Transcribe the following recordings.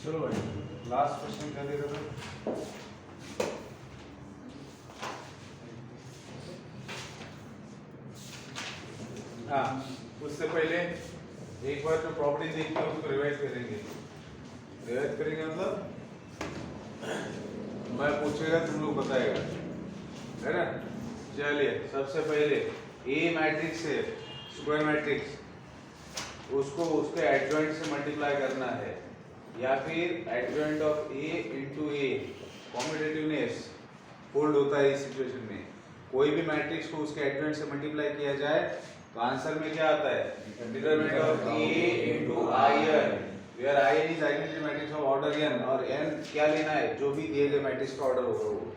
चलो भाई last question क्या दे रहे थे? हाँ, उससे पहले एक बार जो प्रॉपर्टी देखी है उसको रिवाइज करेंगे। रिवाइज करेंगे मतलब मैं पूछेगा तुम लोग बताएगा, है ना? चलिए सबसे पहले ए मैट्रिक्स है, स्क्वायर मैट्रिक्स, उसको उसके एडजॉइंट से मल्टीप्लाई करना है या फिर adjoint of A into A, competitiveness hold होता है इस सिचुएशन में। कोई भी मैट्रिक्स को उसके एडजॉइंट से मल्टीप्लाई किया जाए तो आंसर में क्या आता है? Determinant of A into I N, where I N is identity matrix of order n और n क्या लेना है? जो भी दिए गए मैट्रिक्स का ऑर्डर होगा वो।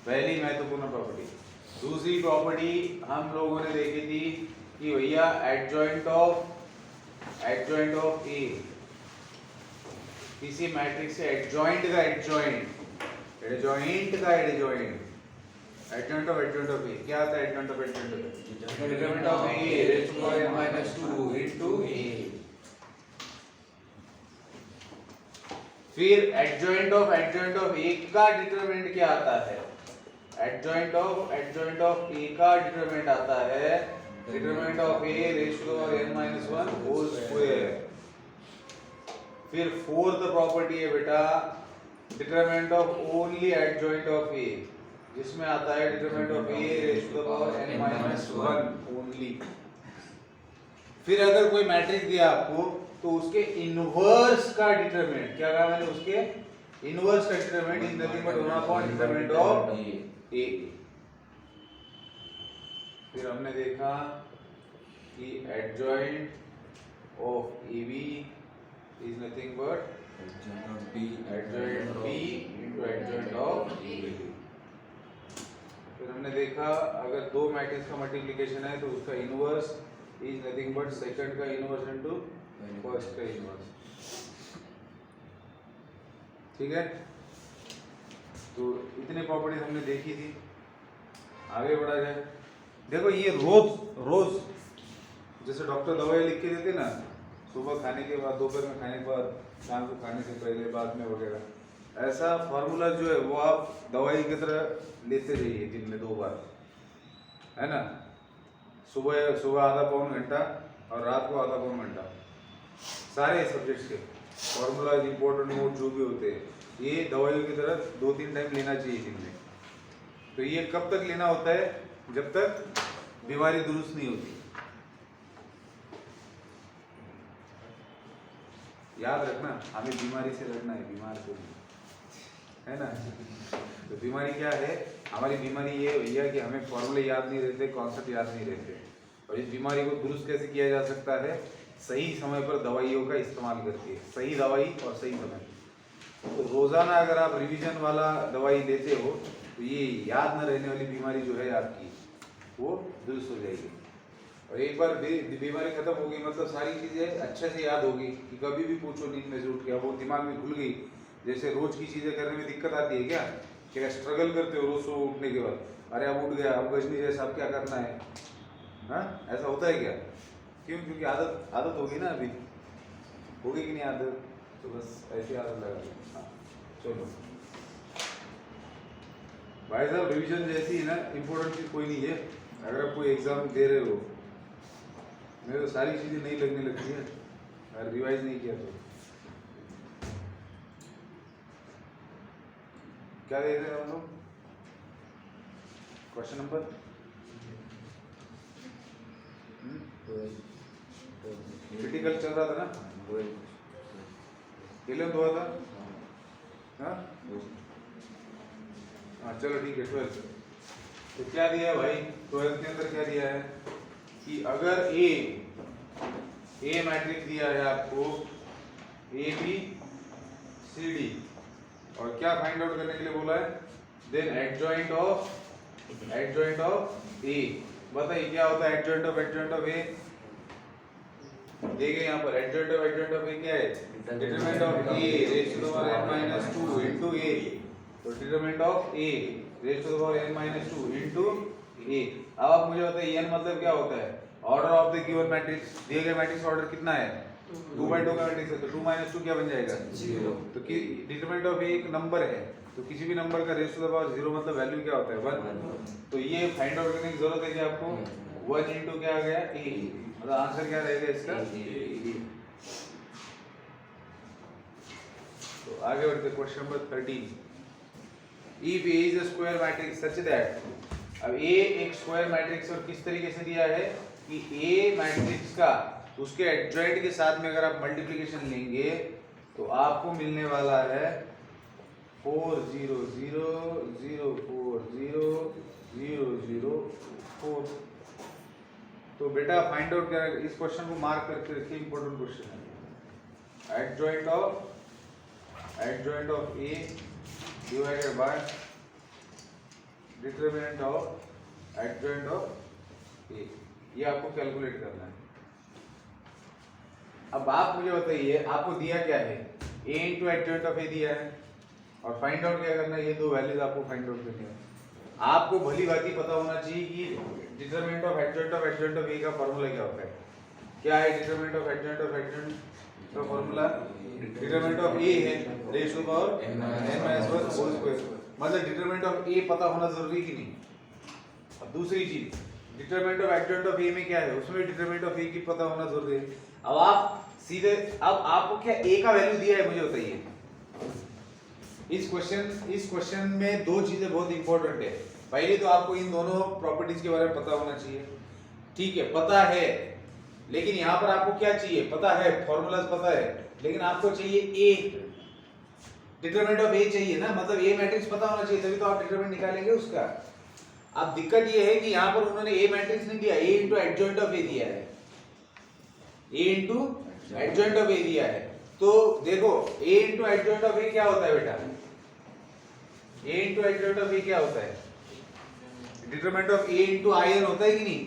पहली महत्वपूर्ण प्रॉपर्टी। दूसरी प्रॉपर्टी हम लोगों ने देखी थी कि भैया एडजॉइंट ऑफ ए, किसी मैट्रिक्स से एडजॉइंट का एडजॉइंट ऑफ ए क्या आता है? Adjoint of determinant of A raise to power n minus 2 into A. फिर एडजॉइंट ऑफ ए का डिटरमिनेंट क्या आता है? एडजॉइंट ऑफ ए का डिटरमिनेंट आता है determinant of A raise to power n minus 1 whole square. फिर फोर्थ प्रॉपर्टी है बेटा determinant of only adjoint of A, जिसमें आता है determinant of A raise to the power n minus 1 only. फिर अगर कोई मैट्रिक्स दिया आपको तो उसके इनवर्स का डिटरमिनेंट क्या कहा मैंने? उसके इनवर्स का determinant is nothing but 1 upon determinant of A. फिर हमने देखा कि adjoint of AB is nothing but adjoint B into adjoint of A। फिर हमने देखा अगर दो मैट्रिक्स का मल्टीप्लिकेशन है तो उसका inverse is nothing but second का इनवर्स into फर्स्ट का इनवर्स। ठीक है, तो इतनी प्रॉपर्टीज हमने देखी थी। आगे बढ़ा जाए। देखो ये रोज जैसे डॉक्टर दवाई लिख के देते ना, सुबह खाने के बाद, दोपहर में खाने के बाद, शाम को खाने से पहले, बाद में वगैरह, ऐसा फार्मूला जो है वो आप दवाई की तरह लेते रहिए दिन में 2 बार, है ना? सुबह आधा पौन घंटा और रात को आधा पौन घंटा। सारे सब्जेक्ट्स के फार्मूला इंपॉर्टेंट नोट जो भी होते हैं ये दवाइयों की तरह 2-3 टाइम लेना चाहिए दिन में। तो ये कब तक लेना होता है? जब तक बीमारी दुरुस्त नहीं होती। याद रखना, हमें बीमारी से लड़ना है, बीमार को नहीं, है ना? तो बीमारी क्या है? हमारी बीमारी ये भैया कि हमें फॉर्मूले याद नहीं रहते, कॉन्सेप्ट याद नहीं रहते। और इस बीमारी को दुरुस्त कैसे किया जा सकता है? सही समय पर दवाइयों का इस्तेमाल करके, सही दवाई और सही समय। तो रोजाना अगर आप रिवीजन वाला दवाई लेते हो तो ये याद न रहने वाली बीमारी जो है आपकी वो दुरुस्त हो जाएगी। और एक बार बीमारी खत्म होगी मतलब सारी चीजें अच्छे से याद होगी कि कभी भी पूछो नींद में से उठ के, वो दिमाग में घुल गई। जैसे रोज की चीजें करने में दिक्कत आती है क्या स्ट्रगल करते हो रोज सुबह उठने के बाद, अरे अब उठ गया, अब गजनी जैसा अब क्या करना है? हाँ, ऐसा होता है क्या? क्यों? क्योंकि आदत होगी ना, अभी होगी कि नहीं आदत? तो बस ऐसी आदत लगा लो। हाँ, चलो भाई साहब, रिवीजन जैसी है ना इम्पोर्टेंट चीज कोई नहीं है। अगर आप कोई एग्जाम दे रहे हो, मेरे तो सारी चीजें नहीं लगने लगती है अगर रिवाइज नहीं किया तो। क्या देख रहे हैं हम लोग? क्वेश्चन नंबर क्रिटिकल चल रहा था ना, 11th हुआ था। हाँ हाँ, चलो ठीक है। 12th तो क्या दिया है भाई? 12th के अंदर क्या दिया है कि अगर ए मैट्रिक्स दिया है आपको ए बी सी डी, और क्या फाइंड आउट करने के लिए बोला है? देन एडजॉइंट ऑफ ए। बताइए क्या होता है एडजॉइंट ऑफ ए? देखिए यहाँ पर एडजॉइंट ऑफ ए क्या है? Determinant of A raise to the power n minus 2 into A. तो determinant of A raise to the power n minus 2 into A. अब आप मुझे बताइए n मतलब क्या होता है? Order of the given matrix. दिए गए मैट्रिक्स ऑर्डर कितना है? 2 by 2 का मैट्रिक्स है तो 2 minus 2 क्या बन जाएगा 0। तो कि डिटरमिनेंट ऑफ एक नंबर है तो किसी भी नंबर का रेज़ टू द पावर 0 मतलब वैल्यू क्या होता है 1। तो ये फाइंड आउट करने की जरूरत है कि आपको 1 into क्या आ गया a, मतलब आंसर क्या रहेगा इसका a। तो आगे बढ़ते question number 13। If A is a square matrix such that अब A एक स्क्वायर मैट्रिक्स और किस तरीके से दिया है कि A मैट्रिक्स का उसके एडजॉइंट के साथ में अगर आप मल्टीप्लिकेशन लेंगे तो आपको मिलने वाला है 4 0 0 0 4 0 0 0 4। तो बेटा फाइंड आउट क्या है, इस क्वेश्चन को मार्क करके रखिए, इंपॉर्टेंट क्वेश्चन है। Adjoint of A divided by determinant of adjoint of A, ये आपको कैलकुलेट करना है। अब आप मुझे बताइए आपको दिया क्या है, A into adjoint of A दिया है और फाइंड आउट क्या करना है, ये दो वैल्यूज आपको फाइंड आउट करनी है। आपको भली भांति पता होना चाहिए कि determinant of adjoint of A का फॉर्मूला क्या होता है। क्या है डिटरमिनेंट ऑफ एडजॉइंट का फॉर्मूला, डिटरमिनेंट ऑफ A है raise to the power n-1 whole square, मतलब डिटरमिनेंट ऑफ A पता होना जरूरी कि नहीं। अब दूसरी चीज determinant of adjoint of A में क्या है, उसमें डिटरमिनेंट ऑफ A की पता होना जरूरी है। अब आप सीधे अब आपको क्या A का वैल्यू दिया है मुझे बताइए। इस क्वेश्चन में दो चीजें बहुत इंपॉर्टेंट है। पहली तो आपको इन दोनों प्रॉपर्टीज के बारे में पता होना चाहिए, ठीक है, पता है, लेकिन यहाँ पर आपको क्या चाहिए, पता है, फॉर्मूलाज पता है, लेकिन आपको चाहिए A, डिटरमिनेंट ऑफ A चाहिए ना, मतलब A मैट्रिक्स पता होना चाहिए तभी तो आप डिटरमिनेंट निकालेंगे उसका। अब दिक्कत ये है कि यहाँ पर उन्होंने A मैट्रिक्स नहीं दिया, A into adjoint of A दिया है, A into adjoint of A दिया है। तो देखो A into adjoint of A क्या होता है बेटा, A into adjoint of A क्या होता है, determinant of A into IN होता है कि नहीं।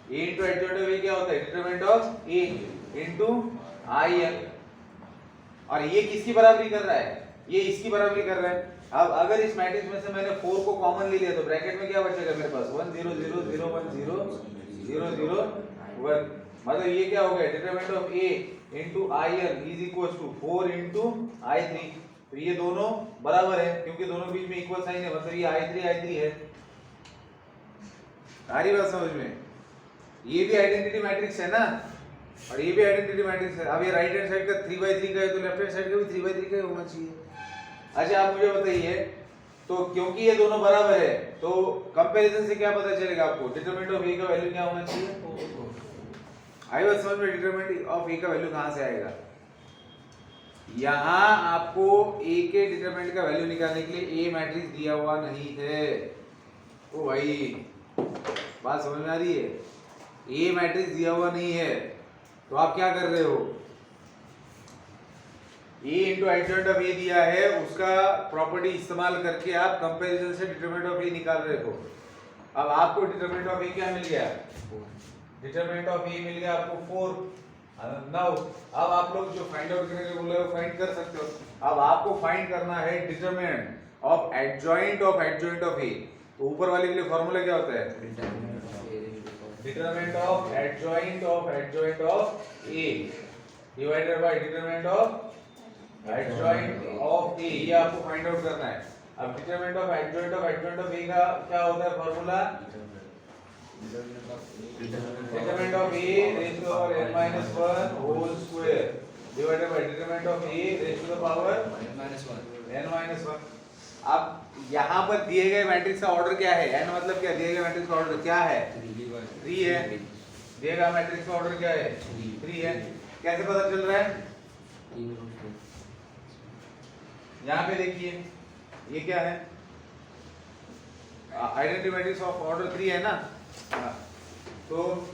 A into adjoint of A क्या होता है, determinant of A into IN, और ये किसकी बराबरी कर रहा है, ये इसकी बराबरी कर रहा है। अब अगर इस मैट्रिक्स में से मैंने 4 को कॉमन ले लिया तो ब्रैकेट में क्या बचेगा मेरे पास 1 0 0 0 1 0 0 0 1, मतलब ये क्या हो गया determinant of A into IN is equal to 4 into I3। तो ये दोनों बराबर है क्योंकि दोनों बीच में इक्वल साइन है, मतलब ये I3 है। सारी बात समझ में, ये भी आइडेंटिटी मैट्रिक्स है ना और ये भी आइडेंटिटी मैट्रिक्स है। अब ये राइट हैंड साइड का 3/3 का है तो लेफ्ट हैंड साइड का भी 3/3 का होना चाहिए। अच्छा आप मुझे बताइए, तो क्योंकि ये दोनों बराबर है तो कंपैरिजन से क्या पता चलेगा आपको, डिटरमिनेंट ऑफ A का वैल्यू क्या होना चाहिए। आई बात समझ में, डिटरमिनेंट ऑफ A का वैल्यू कहां से आएगा, यहां आपको A के डिटरमिनेंट का वैल्यू निकालने के लिए A मैट्रिक्स दिया हुआ नहीं है। ओ भाई बात समझ में आ रही है, A मैट्रिक्स दिया हुआ नहीं है तो आप क्या कर रहे हो, A into adjoint of A दिया है, उसका प्रॉपर्टी इस्तेमाल करके आप कंपैरिजन से डिटरमिनेंट ऑफ A निकाल रहे हो। अब आपको डिटरमिनेंट ऑफ A क्या मिल गया, डिटरमिनेंट ऑफ A मिल गया आपको 4। नाउ अब आप लोग जो फाइंड आउट करने के बोले हो फाइंड कर सकते हो। अब आपको फाइंड करना है determinant of adjoint of A। तो ऊपर वाले के लिए फॉर्मूला क्या होता है, determinant of adjoint of A divided by determinant of adjoint of A, ये आपको फाइंड आउट करना है। अब determinant of adjoint of A का क्या होता है formula, determinant of A raise to the power n-1 whole square divided by determinant of A raise to the power n-1। अब यहाँ पर दिए गए मैट्रिक्स का ऑर्डर क्या है, n मतलब क्या, दिए गए मैट्रिक्स का ऑर्डर क्या है 3 है, दिए गए मैट्रिक्स का ऑर्डर क्या है 3 है। कैसे पता चल रहा है, यहाँ पे देखिए ये क्या है, आइडेंटिटी मैट्रिक्स ऑफ ऑर्डर 3 है ना। तो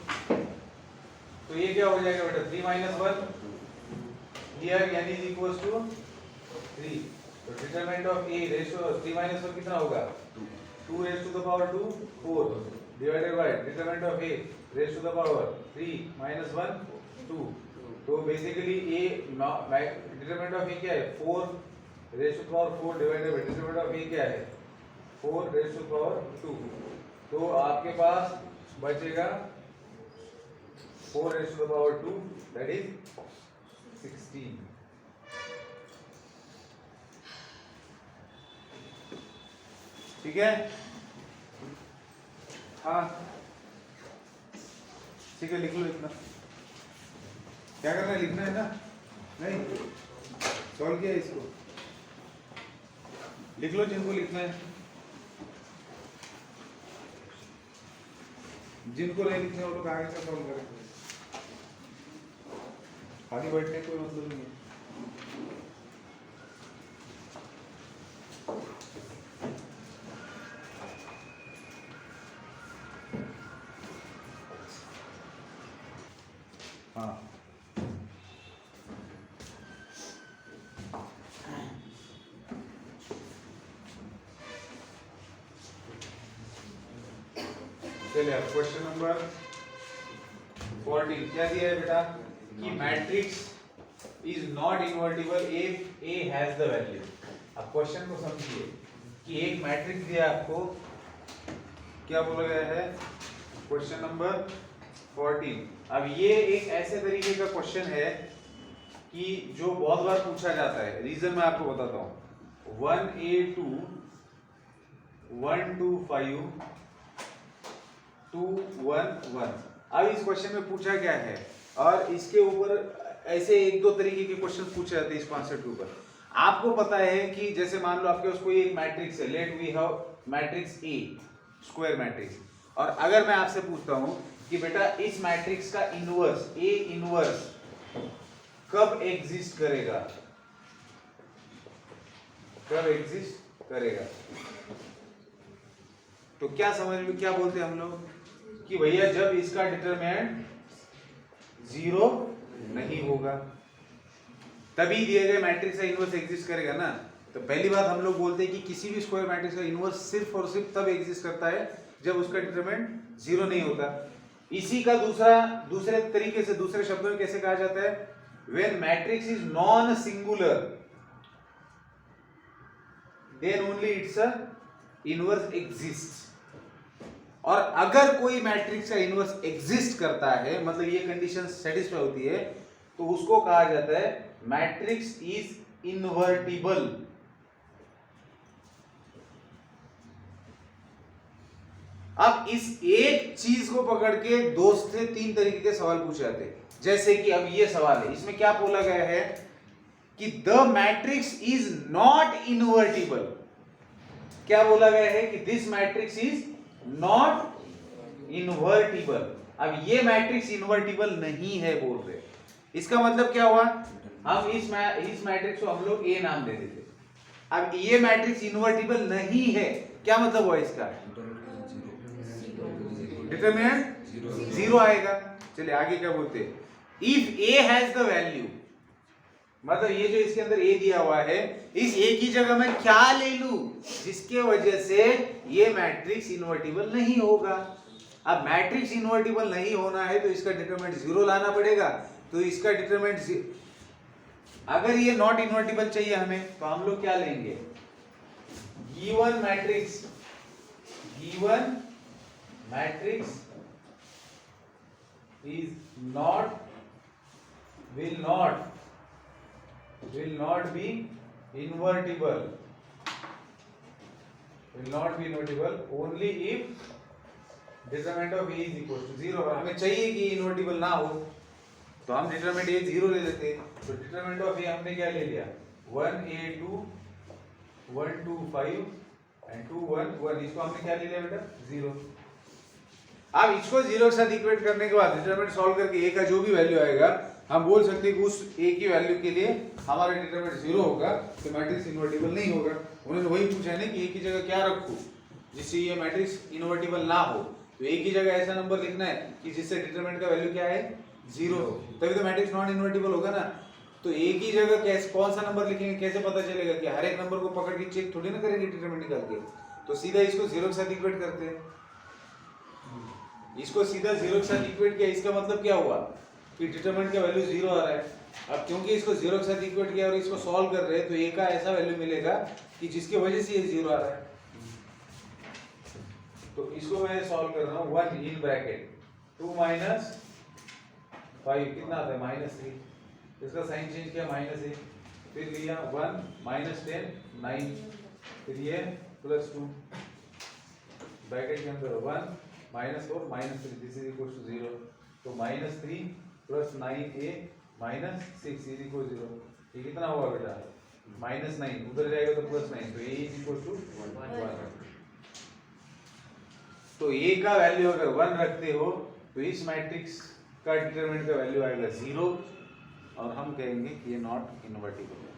ये क्या हो जाएगा बेटा 3 - 1 हियर यानी इज इक्वल्स टू 3। तो determinant of A raise to 3 - 1 कितना होगा 2 raise to the power 2 4 divided by determinant of A raise to the power 3 - 1 2। तो basically A determinant of A क्या है 4 raise to the power 4 divided by determinant of A क्या है 4 raise to the power 2। तो आपके पास बचेगा 4 raise to the power 2 that is 16। ठीक है, हाँ ठीक है, लिख लो इतना। क्या करना है, लिखना है ना? नहीं, सॉल्व किया इसको, लिख लो जिनको लिखना है। जिनको नहीं लिखना वो लोग आगे से सॉल्व करेंगे, आगे बैठने कोई मतलब नहीं है। हाँ चलिए, क्वेश्चन नंबर 14 क्या दिया है बेटा कि matrix is not invertible if A has the value. अब क्वेश्चन को समझिए कि एक मैट्रिक्स दिया आपको, क्या बोला गया है, क्वेश्चन नंबर 14। अब ये एक ऐसे तरीके का क्वेश्चन है कि जो बहुत बार पूछा जाता है। रीजन मैं आपको बताता हूँ। 1A2 125 2 1 1। अब इस क्वेश्चन में पूछा क्या है, और इसके ऊपर ऐसे एक दो तरीके के क्वेश्चन पूछे जाते हैं इस कॉन्सेप्ट के ऊपर। आपको पता है कि जैसे मान लो आपके पास कोई एक मैट्रिक्स है, let we have matrix A, square matrix, और अगर मैं आपसे पूछता हूं कि बेटा इस मैट्रिक्स का इनवर्स, ए इनवर्स कब एग्जिस्ट करेगा, कब एग्जिस्ट करेगा, तो क्या समझ में, क्या बोलते हैं हम लोग कि भैया जब इसका डिटरमिनेंट 0 नहीं होगा तभी दिए गए मैट्रिक्स का इनवर्स एग्जिस्ट करेगा ना। तो पहली बात हम लोग बोलते हैं कि किसी भी स्क्वायर मैट्रिक्स का इनवर्स सिर्फ और सिर्फ तब एग्जिस्ट करता है जब उसका डिटरमिनेंट 0 नहीं होता। इसी का दूसरे तरीके से, दूसरे शब्दों में कैसे कहा जाता है, when matrix is non singular then only it's a inverse exist. और अगर कोई मैट्रिक्स का इनवर्स एग्जिस्ट करता है, मतलब ये कंडीशन सेटिस्फाई होती है, तो उसको कहा जाता है मैट्रिक्स इज इनवर्टिबल। अब इस एक चीज को पकड़ के 2 से 3 तरीके के सवाल पूछे जाते हैं। जैसे कि अब ये सवाल है, इसमें क्या बोला गया है कि the matrix is not invertible. क्या बोला गया है कि this matrix is not invertible. अब ये मैट्रिक्स इनवर्टिबल नहीं है बोल रहे, इसका मतलब क्या हुआ, हम इस मैट्रिक्स को हम लोग ए नाम दे देते। अब ये मैट्रिक्स इनवर्टिबल नहीं है, क्या मतलब हुआ इसका, डिटरमिनेंट 0 आएगा। चलिए आगे क्या बोलते हैं, if A has the value, मतलब ये जो इसके अंदर ए दिया हुआ है, इस ए की जगह मैं क्या ले लूं जिसके वजह से ये मैट्रिक्स इनवर्टिबल नहीं होगा। अब मैट्रिक्स इनवर्टिबल नहीं होना है तो इसका डिटरमिनेंट 0 लाना पड़ेगा। तो इसका डिटरमिनेंट, अगर ये नॉट इनवर्टिबल चाहिए हमें, तो हम लोग क्या लेंगे, given matrix is will not be invertible only if determinant of A is equal to 0। हमें चाहिए कि इनवर्टिबल ना हो तो हम डिटरमिनेंट ए 0 ले लेते हैं। तो डिटरमिनेंट ऑफ ए हमने क्या ले लिया, 1A2 125 एंड 2 1 1, इसको हमने क्या ले लिया बेटा, 0। अब इसको 0 के साथ इक्वेट करने के बाद डिटरमिनेंट सॉल्व करके ए का जो भी वैल्यू आएगा, हम बोल सकते हैं कि उस ए की वैल्यू के लिए हमारा डिटरमिनेंट 0 होगा, तो मैट्रिक्स इनवर्टिबल नहीं होगा। उन्होंने वही पूछा है ना कि ए की जगह क्या रखूं जिससे ये मैट्रिक्स इनवर्टिबल ना हो। तो ए की जगह ऐसा नंबर लिखना है कि जिससे डिटरमिनेंट का वैल्यू क्या है, 0, तभी तो मैट्रिक्स नॉन इनवर्टिबल होगा ना। तो ए की जगह कैसे, कौन सा नंबर लिखेंगे, कैसे पता चलेगा कि हर एक नंबर को पकड़ के चेक थोड़ी ना करेंगे डिटरमिनेंट निकाल के। तो सीधा इसको 0 के साथ इक्वेट करते हैं, इसको सीधा 0 के साथ इक्वेट किया, इसका मतलब क्या हुआ कि डिटरमिनेंट का वैल्यू 0 आ रहा है। अब क्योंकि इसको 0 के साथ इक्वेट किया और इसको सॉल्व कर रहे हैं, तो ए का ऐसा वैल्यू मिलेगा कि जिसकी वजह से ये 0 आ रहा है। तो इसको मैं सॉल्व कर रहा हूं, 1 इन ब्रैकेट 2 माइनस 5 कितना आता है -3, इसका साइन चेंज किया -a, फिर लिया 1 -10 9, फिर ये +2 ब्रैकेट के अंदर 1 -4 -3, दिस इज इक्वल टू 0, तो -3 + 9a -6 इज इक्वल 0, ये कितना हुआ बेटा -9, उधर जाएगा तो +9, तो a इज इक्वल टू 1। तो a का वैल्यू अगर 1 रखते हो तो इस मैट्रिक्स का डिटरमिनेंट का वैल्यू आएगा 0, और हम कहेंगे कि ये नॉट इन्वर्टिबल है,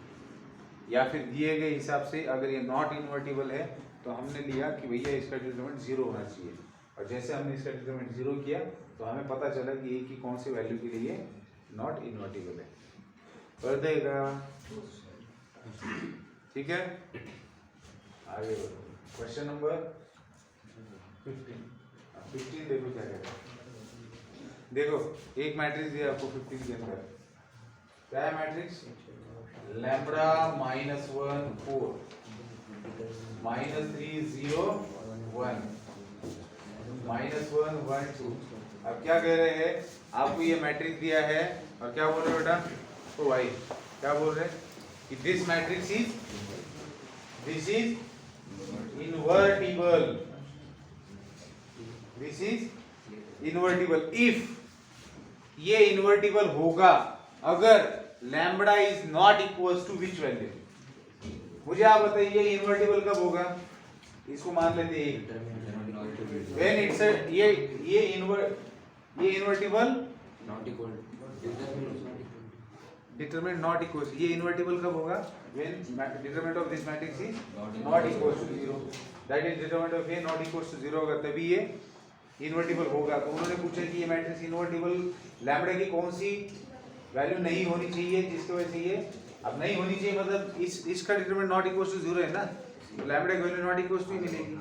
या फिर दिए गए हिसाब से अगर ये नॉट इन्वर्टिबल है तो हमने लिया कि भैया इसका डिटरमिनेंट 0 होना चाहिए, और जैसे हमने इसका डिटरमिनेंट 0 किया तो हमें पता चला कि ए की कौन सी वैल्यू के लिए नॉट इन्वर्टिबल है। कर देगा, ठीक है। आगे बढ़ो, क्वेश्चन नंबर 15 देखो क्या कहता है। देखो एक मैट्रिक्स दिया आपको 15 के अंदर, क्या है मैट्रिक्स, लैम्ब्डा -1 4 -3 0 1 -1 1 2। अब क्या कह रहे हैं, आपको ये मैट्रिक्स दिया है और क्या बोल रहे हो बेटा, तो भाई क्या बोल रहे हैं कि this matrix is invertible, this is invertible if, ये इनवर्टिबल होगा अगर lambda is not equal to which value, मुझे आप बताइए ये इन्वर्टिबल कब होगा, इसको मान लेते हैं व्हेन इट्स ये invertible not equal determinant not equal, ये इन्वर्टिबल कब होगा, when determinant of this matrix is not equal to 0, that is determinant of A not equal to 0 होगा, तभी ये इन्वर्टिबल होगा। तो उन्होंने पूछा कि ये मैट्रिक्स इन्वर्टिबल, लैम्ब्डा की कौन सी वैल्यू नहीं होनी चाहिए जिसकी वजह से ये, अब नहीं होनी चाहिए मतलब इसका डिटरमिनेंट नॉट इक्वल टू 0 है ना, तो लैम्ब्डा की वैल्यू नॉट इक्वल टू ही मिलेगी।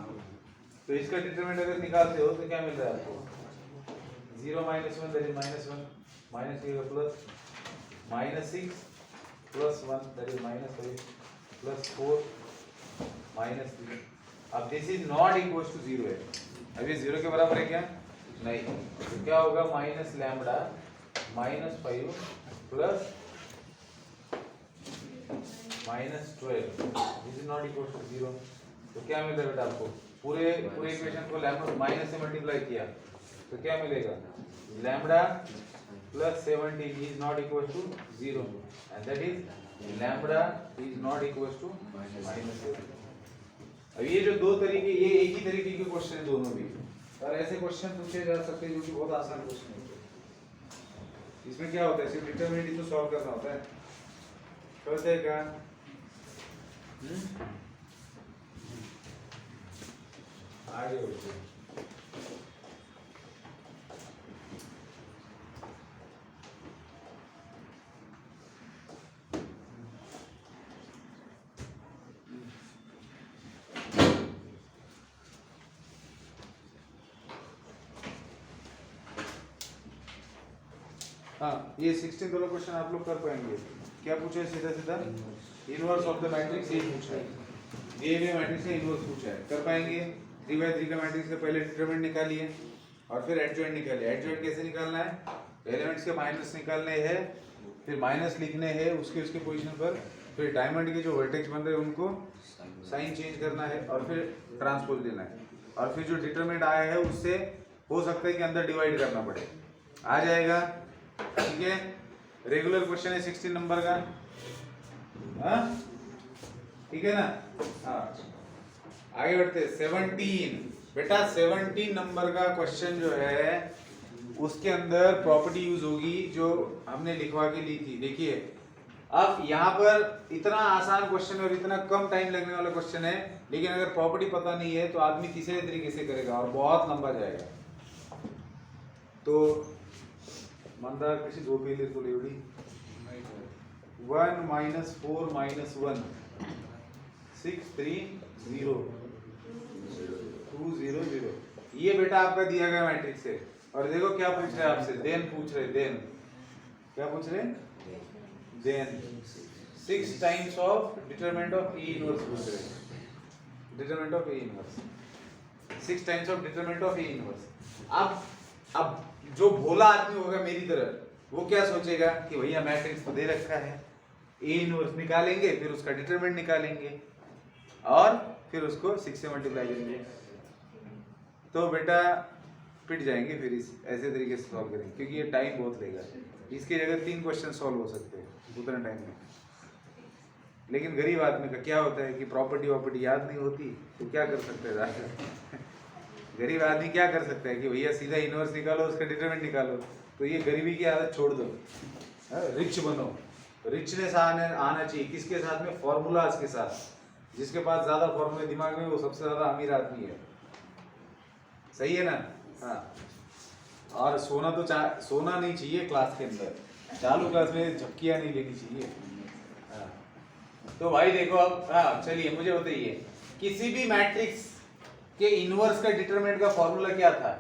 तो इसका डिटरमिनेंट अगर निकालते हो तो क्या मिल रहा है आपको, 0 - 1 दैट इज -1 माइनस ये प्लस -6 + 1 दैट इज -5 + 4 -3। अब this is not equal to 0 है, अब ये 0 के बराबर है क्या, नहीं, तो क्या होगा minus lambda -5 plus -12, this is not equal to 0, तो क्या मिल रहा है बेटा आपको, पूरे इक्वेशन को लैम्ब्डा माइनस से मल्टीप्लाई किया तो क्या मिलेगा, lambda plus 17 is not equal to 0 and that is lambda is not equal to -7। अब ये जो दो तरीके, ये एक ही तरीके के क्वेश्चन है दोनों भी, और ऐसे क्वेश्चन पूछे जा सकते हैं जो कि बहुत आसान क्वेश्चन होते हैं। इसमें क्या होता है, सिर्फ डिटरमिनेंट ही तो सॉल्व करना होता है, करते हैं क्या, आगे बढ़ते हैं। हाँ, ये 16 वाला क्वेश्चन आप लोग कर पाएंगे। क्या पूछा है, सीधा सीधा इनवर्स ऑफ द मैट्रिक्स ये पूछा है, दिए गए मैट्रिक्स से इनवर्स पूछा है, कर पाएंगे। 3/3 का मैट्रिक्स का पहले डिटरमिनेंट निकालिए और फिर एडजॉइंट निकालिए। एडजॉइंट कैसे निकालना है, एलिमेंट्स के माइनस निकालने हैं, फिर माइनस लिखने हैं उसके पोजीशन पर, फिर डायमंड के जो वर्टेक्स बन रहे हैं उनको साइन चेंज करना है और फिर ट्रांसपोज देना है, और फिर जो डिटरमिनेंट आया है उससे हो सकता है कि अंदर डिवाइड करना पड़े, आ जाएगा। ठीक है, रेगुलर क्वेश्चन है 16 नंबर का, हाँ ठीक है ना। हाँ आगे बढ़ते 17 बेटा, 17 नंबर का क्वेश्चन जो है उसके अंदर प्रॉपर्टी यूज होगी जो हमने लिखवा के ली थी। देखिए अब यहाँ पर इतना आसान क्वेश्चन और इतना कम टाइम लगने वाला क्वेश्चन है, लेकिन अगर प्रॉपर्टी पता नहीं है तो आदमी तीसरे तरीके से करेगा और बहुत लंबा जाएगा। तो मंदार कशी झोपेली तुला एवढी 1 - 4 - 1 6 3 0 2 0 0, ये बेटा आपका दिया गया मैट्रिक्स है। और देखो क्या पूछ रहे हैं आपसे, देन पूछ रहे, देन क्या पूछ रहे, then 6 times of determinant of E inverse पूछ रहे, determinant of E inverse 6 times of determinant of E inverse. अब जो भोला आदमी होगा मेरी तरह, वो क्या सोचेगा कि भैया मैट्रिक्स तो दे रखा है, ए इनवर्स निकालेंगे, फिर उसका डिटरमिनेंट निकालेंगे और फिर उसको 6 से मल्टीप्लाई करेंगे। तो बेटा पिट जाएंगे फिर इस ऐसे तरीके से सॉल्व करेंगे, क्योंकि ये टाइम बहुत लेगा। इसकी जगह 3 क्वेश्चन सॉल्व हो सकते हैं उतने टाइम में। लेकिन गरीब आदमी का क्या होता है कि प्रॉपर्टी याद नहीं होती, तो क्या कर सकते हैं गरीब आदमी क्या कर सकता है कि भैया सीधा इनवर्स निकालो, उसका डिटरमिनेंट निकालो। तो ये गरीबी की आदत छोड़ दो, रिच बनो। रिचनेस आना चाहिए किसके साथ में? फॉर्मूलाज के साथ। जिसके पास ज्यादा फॉर्मूले दिमाग में, वो सबसे ज्यादा अमीर आदमी है। सही है ना? हाँ। और सोना तो सोना नहीं चाहिए क्लास के अंदर, चालू क्लास में झपकियां नहीं लेनी चाहिए। हाँ। तो भाई देखो अब, हाँ चलिए मुझे बताइए, किसी भी मैट्रिक्स के इनवर्स का डिटरमिनेंट का फॉर्मूला क्या था?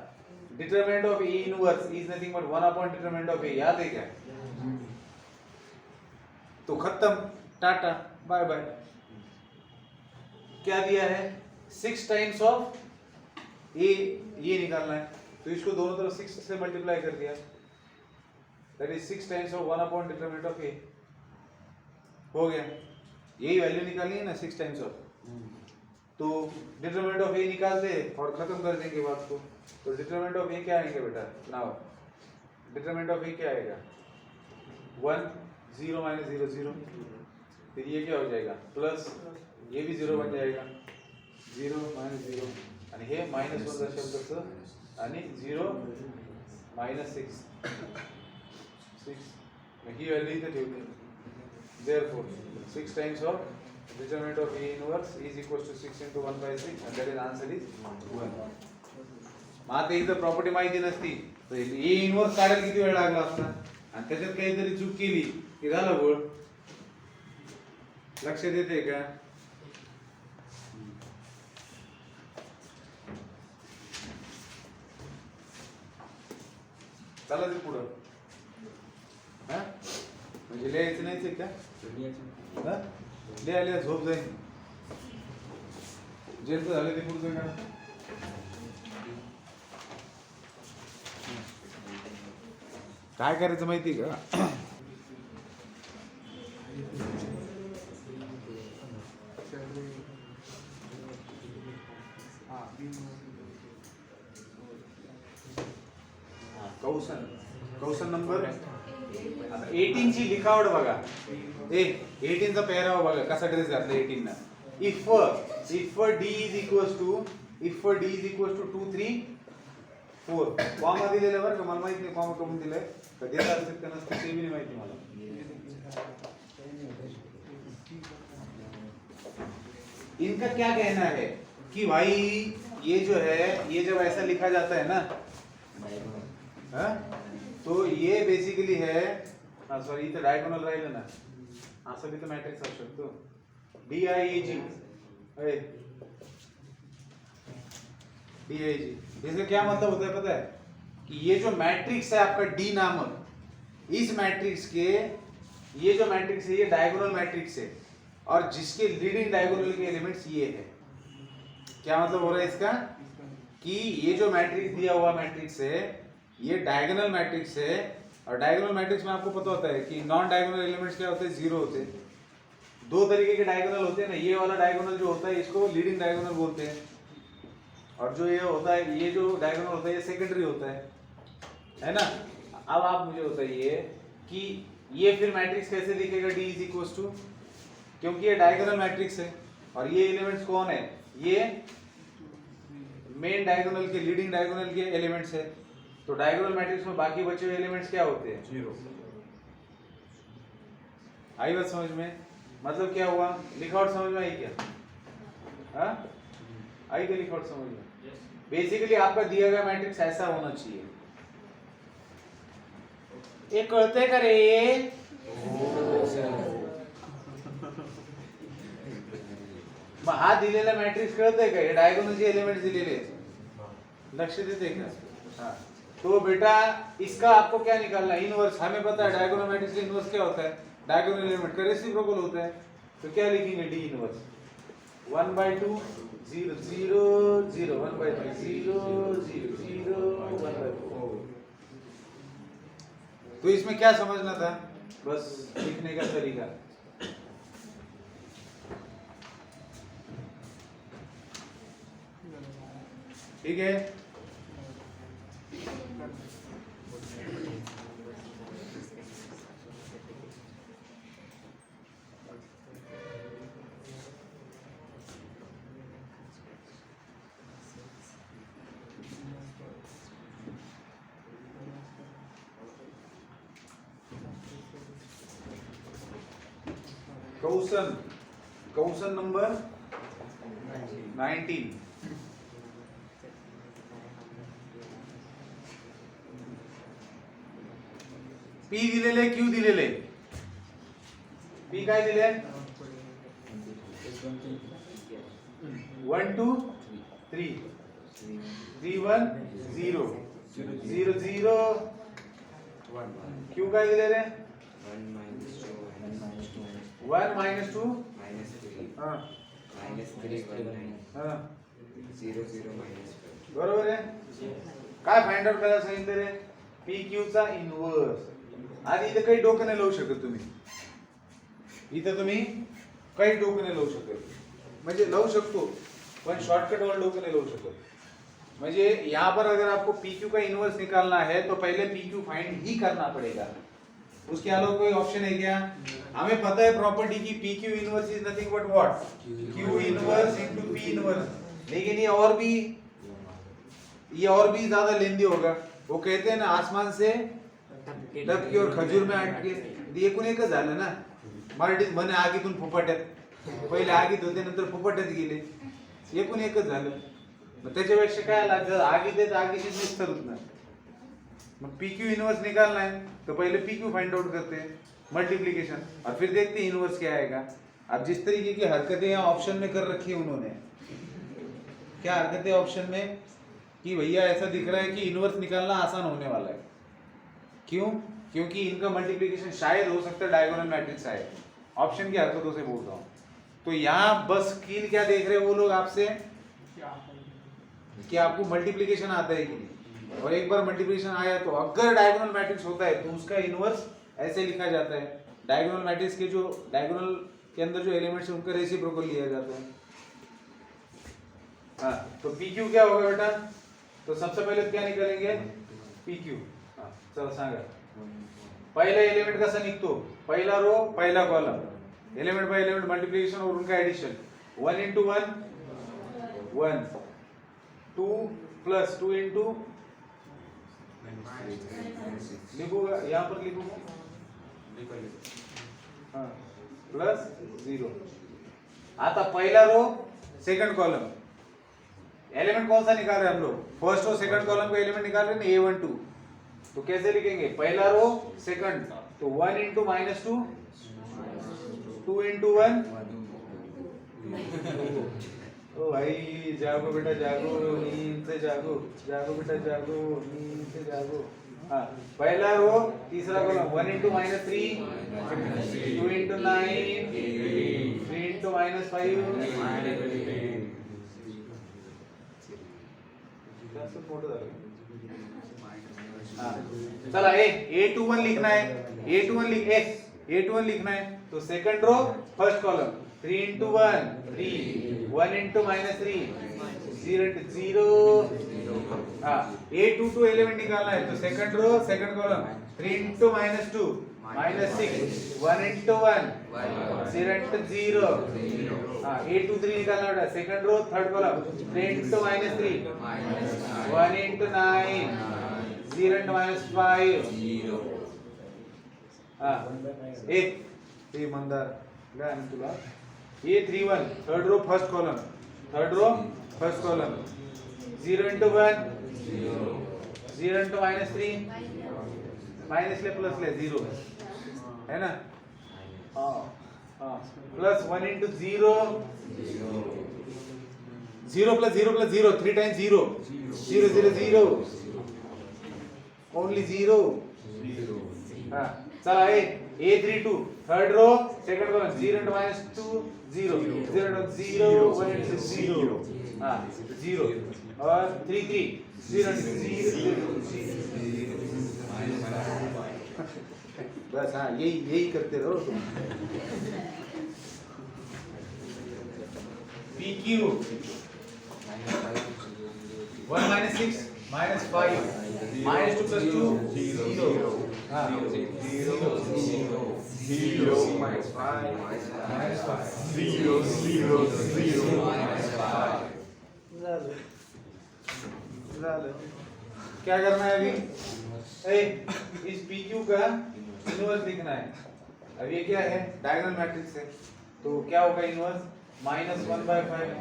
Determinant of A inverse is nothing but 1 upon determinant of A. याद है क्या? तो खत्म, टाटा बाय बाय। क्या दिया है? 6 टाइम्स ऑफ ए, ये निकालना है, तो इसको दोनों तरफ 6 से मल्टीप्लाई कर दिया, that is 6 times of 1 upon determinant of A. हो गया, यही वैल्यू निकालनी है ना 6 टाइम्स ऑफ। तो डिटरमिनेंट ऑफ ए निकालते और खत्म कर देंगे बात को। तो डिटरमिनेंट ऑफ ए क्या आएगा बेटा? नाउ डिटरमिनेंट ऑफ ए क्या आएगा? 1 0 माइनस 0 0। फिर ये क्या हो जाएगा? प्लस ये भी 0 बन जाएगा, 0 माइनस 0 आणि हे -1 दशांश आणि 0 माइनस 6 ही व्हॅल्यू इथे ठेवली। Therefore 6 times of determinant of A inverse is equals to 6 into 1 by 6 and that is answer is 1. मात्र इथं प्रॉपर्टी माहिती नसती तर A इनवर्स काढायला किती वेळ लागला असता, आणि त्याच्यात काहीतरी चूक केली की झालं गोळ। लक्ष देते का? चला ते पुढं। हा म्हणजे लिहायचं नाहीच का? लिहायला झोप जाईल, जेल तर झालं ते पुढचं का? काय करायचं माहिती का? क्वेश्चन नंबर 18 ची लिखावट बघा। 18 चा पेहराव बघा कसा ड्रेस घातला 18 ना। If d is equals to 2 3 4 comma दिलेला बरं का, मला माहित नाही कॉमा करून दिलाय का, देता असेल का नसतं ते नाही माहिती मला। इनका क्या कहना है कि भाई ये जो है, ये जब ऐसा लिखा जाता है ना, तो ये बेसिकली है, सॉरी इथं डायगोनल राहिलं ना, असं भी तो मैट्रिक्स असू शकतो DIAG। इसका क्या मतलब होता है पता है? कि ये जो मैट्रिक्स है आपका D नामक, इस मैट्रिक्स के, ये जो मैट्रिक्स है ये डायगोनल मैट्रिक्स है, और जिसके लीडिंग डायगोनल के एलिमेंट्स ये है। क्या मतलब हो रहा है इसका? कि ये जो मैट्रिक्स दिया हुआ मैट्रिक्स है ये डायगोनल मैट्रिक्स है, और डायगोनल मैट्रिक्स में आपको पता होता है कि नॉन डायगोनल एलिमेंट्स क्या होते हैं? 0 होते हैं। दो तरीके के डायगोनल होते हैं ना, ये वाला डायगोनल जो होता है इसको लीडिंग डायगोनल बोलते हैं, और जो ये होता है, ये जो डायगोनल होता है ये सेकेंडरी होता है ना। अब आप मुझे बताइए कि ये फिर मैट्रिक्स कैसे दिखेगा? D इज इक्वल टू, क्योंकि ये डायगोनल मैट्रिक्स है और ये एलिमेंट्स कौन है? ये मेन डायगोनल के, लीडिंग डायगोनल के एलिमेंट्स है। तो डायगोनल मैट्रिक्स में बाकी बचे हुए एलिमेंट्स क्या होते हैं? 0। आई बात समझ में? मतलब क्या हुआ? लिखावट समझ में आई क्या? हाँ आई क्या लिखावट समझ में? बेसिकली आपका दिया गया मैट्रिक्स ऐसा होना चाहिए। ये कळतंय का रे? मग हा दिलेला मॅट्रिक्स कळतंय का? हे डायगोनलचे एलिमेंट्स दिलेले आहेत, लक्ष देते का? हाँ तो बेटा इसका आपको क्या निकालना है? इनवर्स। हमें पता है डायगोनल मैट्रिक्स का इनवर्स क्या होता है? डायगोनल एलिमेंट का रेसिप्रोकल होता है। तो क्या लिखेंगे? D inverse 1/2 0 0 0 1/3 0 0 0 1/4। तो इसमें क्या समझना था, बस लिखने का तरीका। ठीक है, क्वेश्चन नंबर 19। पी दिलेले, क्यू दिलेले। पी काय दिले? 1 2 3 3 1 0 0 0 क्यू काय दिलेले? 1 minus 2 हाँ हाँ 0 0 minus 5 बरोबर आहे। काय फाइंड आउट करायला सांगितलं रे? पी क्यू चा इनवर्स। आधी इथे काही डोकं नाही लावू शकत तुम्ही, इथे तुम्ही काही डोकं नाही लावू शकत, म्हणजे लावू शकतो पण शॉर्टकट वाला डोकं नहीं लावू सकते। म्हणजे यहाँ पर अगर आपको पी क्यू का इनवर्स निकालना है तो पहले पी क्यू फाइंड ही करना पड़ेगा, उसके अलावा कोई ऑप्शन है क्या? हमें पता है प्रॉपर्टी की P Q inverse is nothing but what, Q inverse into P inverse. लेकिन ये और भी ज्यादा लेंदी होगा। वो कहते हैं ना, आसमान से टपके और खजूर में अटके। एकूण एकच झालं ना, मराठीत म्हणे आगीतून फुफाट्यात, पहिले आगीत होते नंतर फुफाट्यात गेले, एकूण एकच झालं। मग त्याच्यापेक्षा काय लागतं, आगीत आहे तर आगीशीच निस्तरत ना। मग पी क्यू इनवर्स निकालना है तो पहले पी क्यू फाइंड आउट करते हैं, मल्टीप्लीकेशन, और फिर देखते हैं इनवर्स क्या आएगा। अब जिस तरीके की हरकतें यहाँ ऑप्शन में कर रखी है उन्होंने, क्या हरकतें ऑप्शन में कि भैया ऐसा दिख रहा है कि इनवर्स निकालना आसान होने वाला है। क्यों? क्योंकि इनका मल्टीप्लीकेशन शायद हो सकता है डायगोनल मैट्रिक्स आए। ऑप्शन की हरकतों से बोल रहा हूँ। तो यहाँ बस स्किल क्या देख रहे हैं वो लोग आपसे, कि आपको मल्टीप्लीकेशन आता है कि नहीं। और एक बार मल्टीप्लीकेशन आया तो अगर डायगोनल मैट्रिक्स होता है तो उसका इनवर्स ऐसे लिखा जाता है। डायगोनल मैट्रिक्स के जो डायगोनल के अंदर जो एलिमेंट्स है उनका रेसिप्रोकल लिया जाता है। हाँ, तो पी क्यू क्या होगा बेटा? तो सबसे पहले क्या निकालेंगे? P Q. हाँ, चलो सांगा। पहला एलिमेंट कसा निघतो? पहिला रो पहिला column, element by element multiplication और उनका एडिशन। 1 into 1 1, 2 plus 2 into लिखूंगा यहाँ पर लिखूंगा, हाँ, प्लस 0। आता पहला रो सेकंड कॉलम, एलिमेंट कौन सा निकाल रहे हैं हम लोग? फर्स्ट रो सेकंड कॉलम का एलिमेंट निकाल रहे हैं ना, A1 2। तो कैसे लिखेंगे? पहला रो सेकंड, तो 1 into -2 2 into 1। ओ भाई जागो बेटा जागो, नींद से जागो, जागो बेटा जागो, नींद से जागो। हाँ, पहला रो तीसरा कॉलम 1 into -3 2 into 9 3 into -5। हाँ, चला A21 लिखना है, A21 लिखना है। तो second row first column 3 into 1 3 1 into -3 0 into 0। हाँ, A22 एलिमेंट निकालना है तो second row second column 3 into -2 -6 1 into 1 0 into 0। हाँ, A23 निकालना है second row third column 3 into -3 1 into 9 0 into -5। हाँ, ए मंदार क्या है तुला? A31 third row first column 0 into 1 0 into -3 minus ले प्लस ले 0 है ना। हाँ हाँ, plus 1 into 0 0 plus 0 plus 0 3 times 0 0 0 0 only 0। हाँ, चला A32 third row second column 0 into -2 0 0 into 0 1 into 0। हाँ, 0 और 3 3 0 into 0 0 0। बस हाँ, यही यही करते रहो तुम। PQ 1 minus 6 minus 5 minus 2 plus 2 0 हाँ 0 minus 5 minus 5 0 0 0 minus 5 क्या करना है अभी? इस PQ का इनवर्स लिखना है। अब ये क्या है? डायगोनल मैट्रिक्स है, तो क्या होगा इनवर्स? -1/5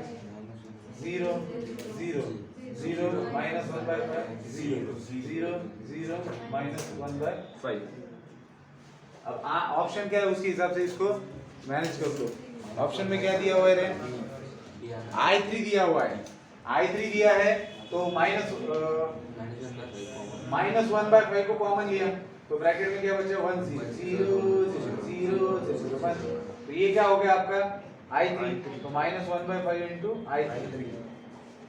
0 0 0 -1/5 0 0 0 -1/5। अब ऑप्शन क्या है, उसके हिसाब से इसको मैनेज कर लो। ऑप्शन में क्या दिया हुआ है? I3 दिया हुआ है। I3 दिया है तो -1/5 को कॉमन लिया तो ब्रैकेट में क्या बचा? 1 0 0 0 0 1। तो ये क्या हो गया आपका? I3, तो -1/5 into I3,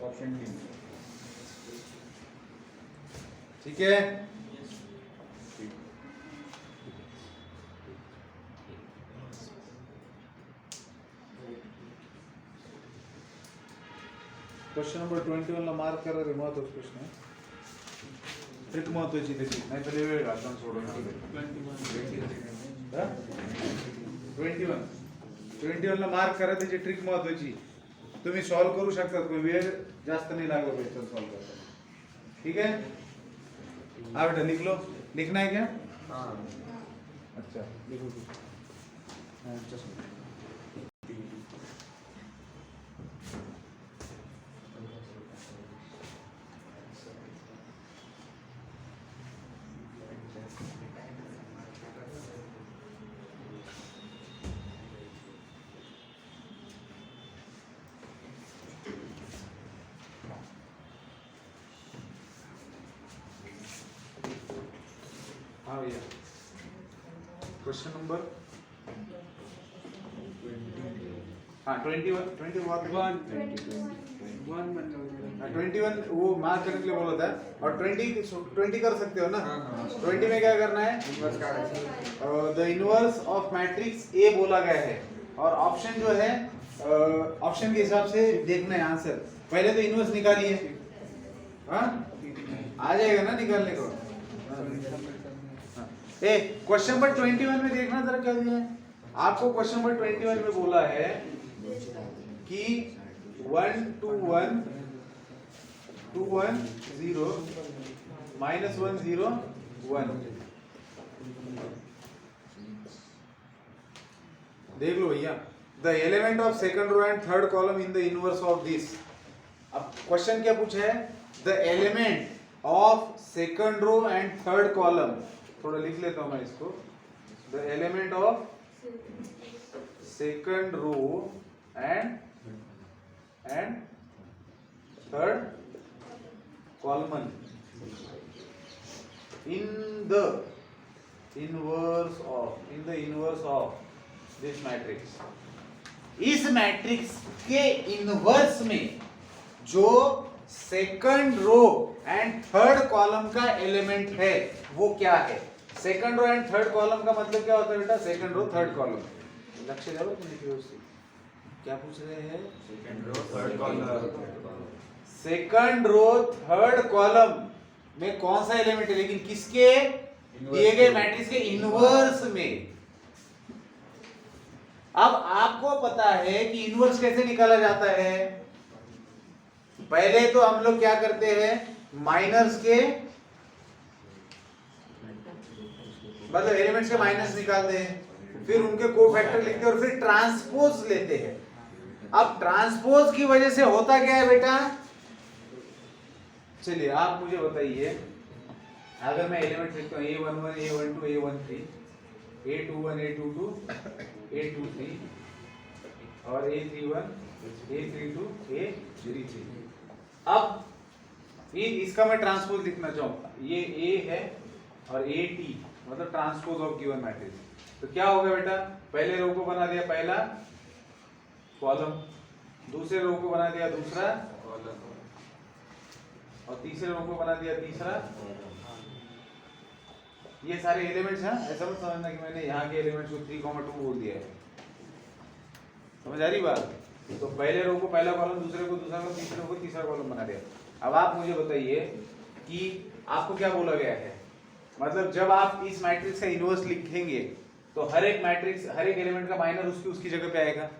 ऑप्शन डी। ठीक है, क्वेश्चन नंबर 21 ला मार्क करारे महत्वाचा प्रश्न आहे, ट्रिक महत्वाची त्याची, नाही तर वेळ घालताना सोडून 21 ला मार्क करा, त्याची ट्रिक महत्वाची, तुम्ही सॉल्व करू शकता, कोई वेळ जास्त नहीं लागला क्वेश्चन सॉल्व करताना। ठीक है, आ बेटा लिख लो, लिखना है क्या? हाँ अच्छा लिखो। हाँ भैया, क्वेश्चन नंबर 21 वो मार्क करने के लिए बोला था, और 20 कर सकते हो ना? 20 में क्या करना है? The inverse of matrix A बोला गया है, और ऑप्शन जो है ऑप्शन के हिसाब से देखना है आंसर। पहले तो इनवर्स निकालिए, हाँ आ जाएगा ना निकालने को। क्वेश्चन नंबर 21 में देखना जरा क्या दिया है आपको। क्वेश्चन नंबर 21 में बोला है कि 1 2 1 2 1 0 -1 0 1। देख लो भैया, the element of second row and third column in the inverse of this. अब क्वेश्चन क्या पूछा है? The element of second row and third column, थोड़ा लिख लेता हूं मैं इसको। The element of second row and third column in the inverse of this matrix. इस मैट्रिक्स के इनवर्स में जो second row and third column का एलिमेंट है वो क्या है? Second row and third column का मतलब क्या होता है बेटा? Second row third column. लक्ष्य डालो तुम लिखिए उससे, क्या पूछ रहे हैं? सेकंड रो थर्ड कॉलम में कौन सा एलिमेंट है, लेकिन किसके? दिए गए मैट्रिक्स के इनवर्स में। अब आपको पता है कि इनवर्स कैसे निकाला जाता है। पहले तो हम लोग क्या करते हैं, माइनर्स के मतलब एलिमेंट्स के माइनस निकालते हैं, फिर उनके कोफैक्टर लिखते हैं और फिर ट्रांसपोज लेते हैं। अब ट्रांसपोज की वजह से होता क्या है बेटा? चलिए आप मुझे बताइए, अगर मैं एलिमेंट लिखता हूं A11 A12 A13 A21 A22 A23 और A31 A32 A33। अब इसका मैं ट्रांसपोज लिखना चाहूंगा, ये A है और AT मतलब ट्रांसपोज ऑफ गिवन मैट्रिक्स। तो क्या होगा बेटा? पहले रो को बना दिया पहला कॉलम, दूसरे रो को बना दिया दूसरा कॉलम, और तीसरे रो को बना दिया तीसरा। ये सारे एलिमेंट्स हैं, ऐसा मत समझना कि मैंने यहाँ के एलिमेंट्स को 3,2 बोल दिया है। समझ आ रही बात? तो पहले रो को पहला कॉलम, दूसरे को दूसरा कॉलम, तीसरे को तीसरा कॉलम बना दिया। अब आप मुझे बताइए कि आपको क्या बोला गया है, मतलब जब आप इस मैट्रिक्स का इनवर्स लिखेंगे तो हर एक मैट्रिक्स, हर एक एलिमेंट का माइनर उसकी जगह पे आएगा,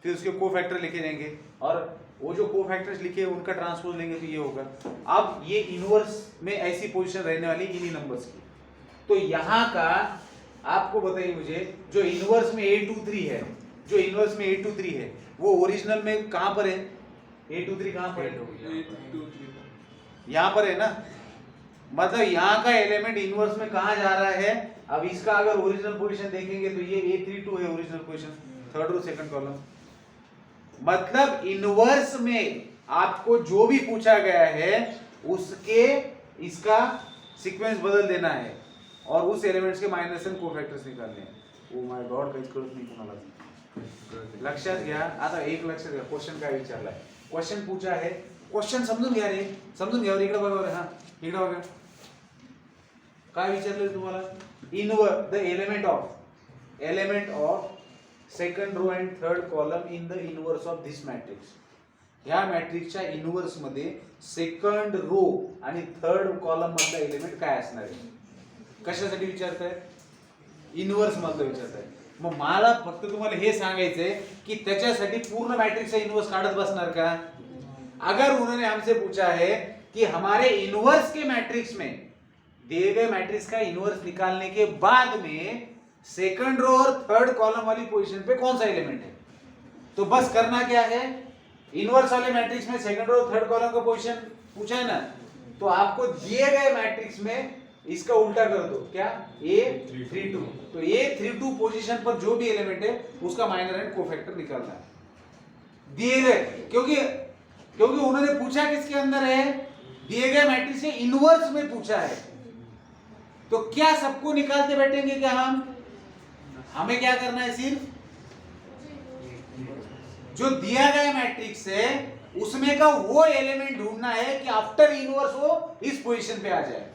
फिर उसके कोफैक्टर लिखे जाएंगे और वो जो कोफैक्टर्स लिखे हैं उनका ट्रांसपोज लेंगे तो ये होगा। अब ये इनवर्स में ऐसी पोजीशन रहने वाली इन्हीं नंबर्स की। तो यहाँ का आपको बताइए मुझे, जो इनवर्स में A23 है, जो इनवर्स में A23 है वो ओरिजिनल में कहाँ पर है? A23 कहाँ पर है? यहाँ पर है ना, मतलब यहाँ का एलिमेंट इनवर्स में कहाँ जा रहा है। अब इसका अगर ओरिजिनल पोजीशन देखेंगे तो ये A32 है original position, third row second column. मतलब इनवर्स में आपको जो भी पूछा गया है उसके इसका सीक्वेंस बदल देना है और उस एलिमेंट्स के माइनस एंड कोफैक्टर्स निकालने हैं। ओ माय गॉड, काहीच कळत नाही कोणाला। लक्षात घ्या, आता एक लक्षात घ्या, क्वेश्चन काय विचारलाय, क्वेश्चन पूछा है, क्वेश्चन समजून घ्या रे, समजून घ्या, इकडे बघा रे, हां इकडे बघा काय विचारलं तुम्हाला, the element of second row and third column in the inverse of this matrix. ह्या मॅट्रिक्सच्या इनवर्स मध्ये सेकंड रो आणि थर्ड कॉलम मधला एलिमेंट काय असणार आहे, कशासाठी विचारताय, इनवर्स मधलं विचारताय। मग मला फक्त तुम्हाला हे सांगायचंय की त्याच्यासाठी पूर्ण मॅट्रिक्सचा इनवर्स काढत बसणार का? अगर उन्होंने हमसे पूछा है कि हमारे इनवर्स के मैट्रिक्स में दिए गए मैट्रिक्स का इनवर्स निकालने के बाद में सेकंड रो और थर्ड कॉलम वाली पोजीशन पे कौन सा एलिमेंट है, तो बस करना क्या है, इनवर्स वाले मैट्रिक्स में सेकंड रो थर्ड कॉलम का पोजीशन पूछा है ना, तो आपको दिए गए मैट्रिक्स में इसका उल्टा कर दो, क्या A32, तो A32 पोजीशन पर जो भी एलिमेंट है उसका माइनर एंड कोफैक्टर निकालना है दिए गए, क्योंकि उन्होंने पूछा किसके अंदर है, दिए गए मैट्रिक्स के इनवर्स में पूछा है। तो क्या सबको निकालते बैठेंगे क्या हम? हमें क्या करना है, सिर्फ जो दिया गया मैट्रिक्स है उसमें का वो एलिमेंट ढूंढना है कि आफ्टर इनवर्स वो इस पोजीशन पे आ जाए।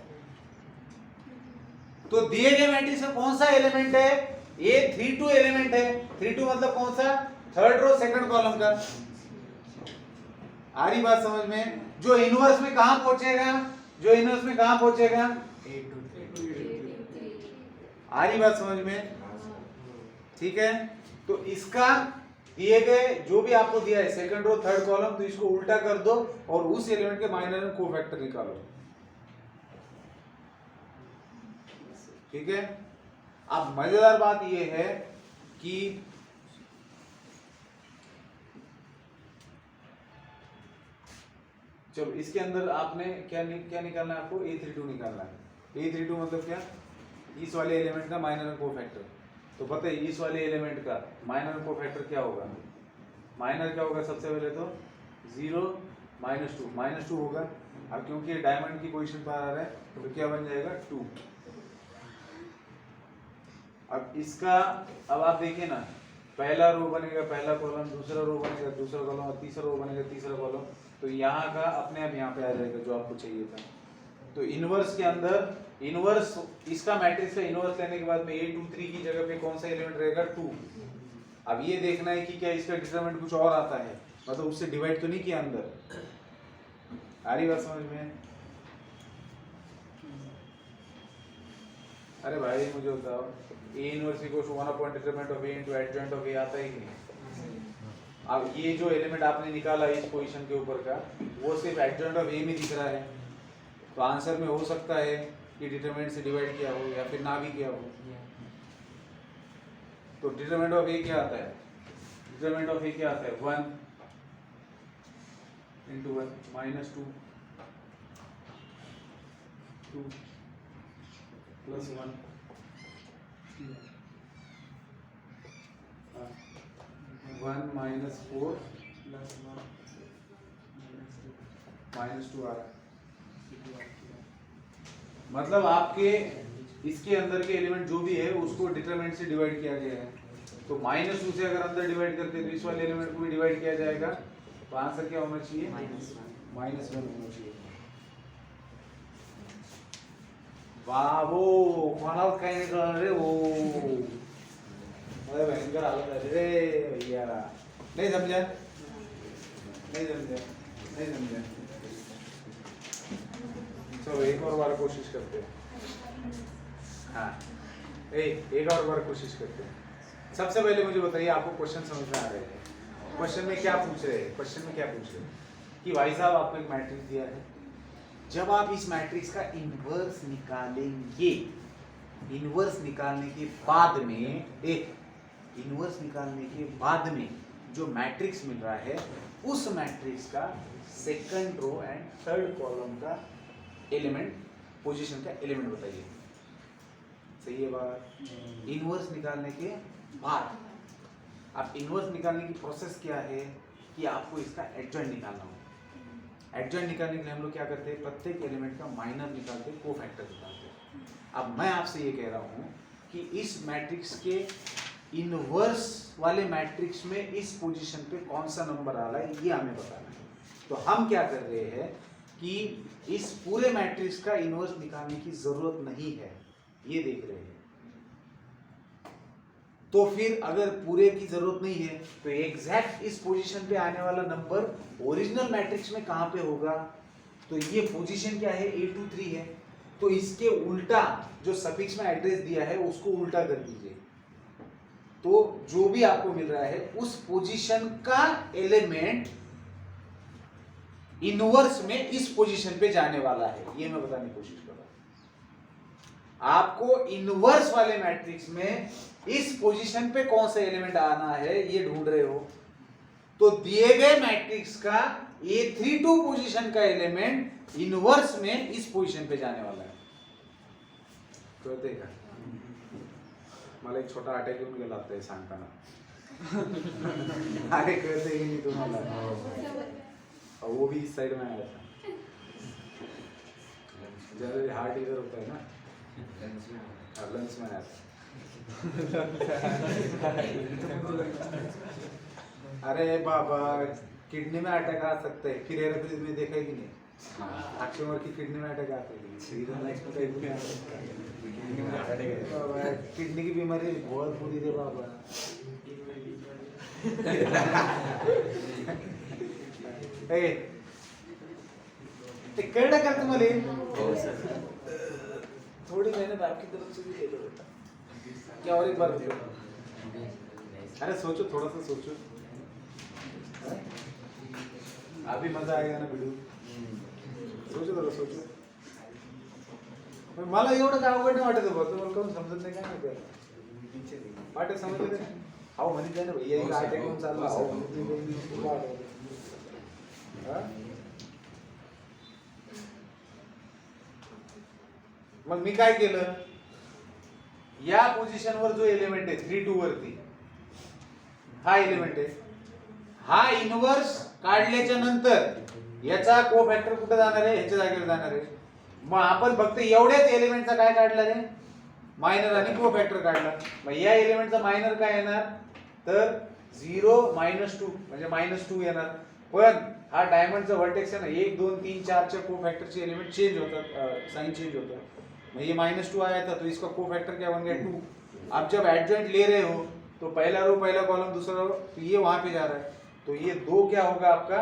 तो दिए गए मैट्रिक्स का कौन सा एलिमेंट है, A32 एलिमेंट है, 32 मतलब कौन सा, थर्ड रो सेकंड कॉलम का। आ रही बात समझ में? जो इनवर्स में कहां पहुंचेगा, जो इनवर्स में कहां पहुंचेगा, आ रही बात समझ में? ठीक है, तो इसका दिए गए जो भी आपको दिया है सेकंड रो थर्ड कॉलम, तो इसको उल्टा कर दो और उस एलिमेंट के माइनर एंड कोफैक्टर निकालो। ठीक है, अब मजेदार बात यह है कि चलो इसके अंदर आपने क्या निकालना है, आपको A32 निकालना है। A32 मतलब क्या, इस वाले एलिमेंट का माइनर एंड कोफैक्टर। तो पता है इस वाले एलिमेंट का माइनर एंड कोफैक्टर क्या होगा, माइनर क्या होगा, सबसे पहले तो 0 -2 होगा। अब क्योंकि डायमंड की पोजीशन पर आ रहा है तो क्या बन जाएगा, 2। अब इसका, अब आप देखिए ना, पहला रो बनेगा पहला कॉलम, दूसरा रो बनेगा दूसरा कॉलम और तीसरा रो बनेगा तीसरा कॉलम। तो यहाँ का अपने आप यहाँ पे आ जाएगा जो आपको चाहिए था। तो इनवर्स के अंदर, इनवर्स इसका मैट्रिक्स का इनवर्स लेने के बाद में A23 की जगह पे कौन सा एलिमेंट रहेगा, 2। अब ये देखना है कि क्या इसका डिटरमिनेंट कुछ और आता है, मतलब उससे डिवाइड तो नहीं किया अंदर। आ रही बात समझ में? अरे भाई मुझे बताओ, A inverse equals to 1 upon determinant of A into adjoint of A आता है कि नहीं? अब ये जो एलिमेंट आपने निकाला इस पोजीशन के ऊपर का, वो सिर्फ एडजॉइंट ऑफ A में दिख रहा है। तो आंसर में हो सकता है कि डिटरमिनेंट से डिवाइड किया हो या फिर ना भी किया हो। तो डिटरमिनेंट ऑफ A क्या आता है, डिटरमिनेंट ऑफ A क्या आता है, 1 into 1 minus 2 plus 1 1 minus 4 minus 2 आ रहा है। मतलब आपके इसके अंदर के एलिमेंट जो भी है उसको डिटरमिनेंट से डिवाइड किया गया है। तो -2 से अगर अंदर डिवाइड करते हैं तो इस वाले एलिमेंट को भी डिवाइड किया जाएगा। तो आंसर क्या होना चाहिए, -1 होना चाहिए। बाबो कोणाला काही नाही कळलं रे ओ अरे भयंकर हालत आहे रे भैया नहीं समझा नहीं समझा नहीं समझा चलो एक और बार कोशिश करते हैं हाँ एक और बार कोशिश करते हैं सबसे पहले मुझे बताइए आपको क्वेश्चन समझ में आ रहे हैं क्वेश्चन में क्या पूछ रहे हैं क्वेश्चन में क्या पूछ रहे हैं कि भाई साहब आपको एक मैट्रिक्स दिया है जब आप इस मैट्रिक्स का इन्वर्स निकालेंगे इन्वर्स निकालने के बाद में इन्वर्स निकालने के बाद में जो मैट्रिक्स मिल रहा है उस मैट्रिक्स का second row and third column का एलिमेंट पोजीशन का एलिमेंट बताइए सही है बात इन्वर्स निकालने के बाद अब इन्वर्स निकालने की प्रोसेस क्या है कि आपको इसका एडजॉइंट निकालना होगा एडजॉइंट निकालने के लिए हम लोग क्या करते हैं प्रत्येक एलिमेंट का माइनर निकालते हैं कोफैक्टर निकालते हैं अब मैं आपसे ये कह रहा हूँ कि इस मैट्रिक्स के इन्वर्स वाले मैट्रिक्स में इस पोजीशन पे कौन सा नंबर आ रहा है ये हमें बताना है तो हम क्या कर रहे हैं कि इस पूरे मैट्रिक्स का इन्वर्स निकालने की जरूरत नहीं है ये देख रहे हैं तो फिर अगर पूरे की जरूरत नहीं है तो एग्जैक्ट इस पोजीशन पे आने वाला नंबर ओरिजिनल मैट्रिक्स में कहां पे होगा तो ये पोजीशन क्या है 823 है तो इसके उल्टा जो सफिक्स में एड्रेस दिया है उसको उल्टा कर दीजिए तो जो भी आपको मिल रहा है उस पोजीशन का एलिमेंट इनवर्स में इस पोजीशन पे जाने वाला है ये मैं बताने की कोशिश कर रहा हूं आपको इनवर्स वाले मैट्रिक्स में इस पोजीशन पे कौन सा एलिमेंट आना है ये ढूंढ रहे हो तो दिए गए मैट्रिक्स का A32 पोजीशन का एलिमेंट इनवर्स में इस पोजीशन पे जाने वाला है कळतंय का मला एक छोटा अटॅक येऊन गेला आता हे सांगताना अरे कळतंय की नाही तुम्हाला वो भी इस साइड में आया था जब हार्ट इधर होता है ना लंग्स में आया था अरे बाबा किडनी में अटैक आ सकता है फिर हेराफेरी में देखा है कि नहीं अक्षय कुमार की किडनी में अटैक आता है किडनी की बीमारी बहुत बुरी रे बाबा ते कळलं का तुम्हाला थोड़ी मेहनत आपकी तरफ से भी ले लो बेटा क्या और एक बार अरे सोचो थोड़ा सा सोचो अभी मजा आएगा ना वीडियो सोचो थोड़ा सोचो मला एवढं काय अवघड नाही वाटत होतं तुम्हाला कोण समजत नाही काय माहिती वाटत समजलं नाही अहो म्हणजे काय ना भैया एक अटॅक येऊन चालला मग मी काय केलं या पोझिशन वर जो एलिमेंट आहे 3-2 वरती हा एलिमेंट आहे हा इनवर्स काढल्याच्या नंतर याचा कोफॅक्टर कुठे जाणार आहे ह्याच्या जागेवर जाणार आहे मग आपण फक्त एवढ्याच एलिमेंटचा काय काढला रे मायनर आणि कोफॅक्टर काढला मग या एलिमेंटचा मायनर काय येणार तर 0 -2 म्हणजे -2 येणार पण हा डायमंडचा व्हर्टेक्स आहे ना 1 2 3 4 च्या कोफॅक्टरचे एलिमेंट चेंज होतात साइन चेंज होता ये -2 आया था तो इसका कोफैक्टर क्या बन गया 2 आप जब एडजॉइंट ले रहे हो तो पहला रो पहला कॉलम दूसरा रो तो ये वहां पे जा रहा है तो ये 2 क्या होगा आपका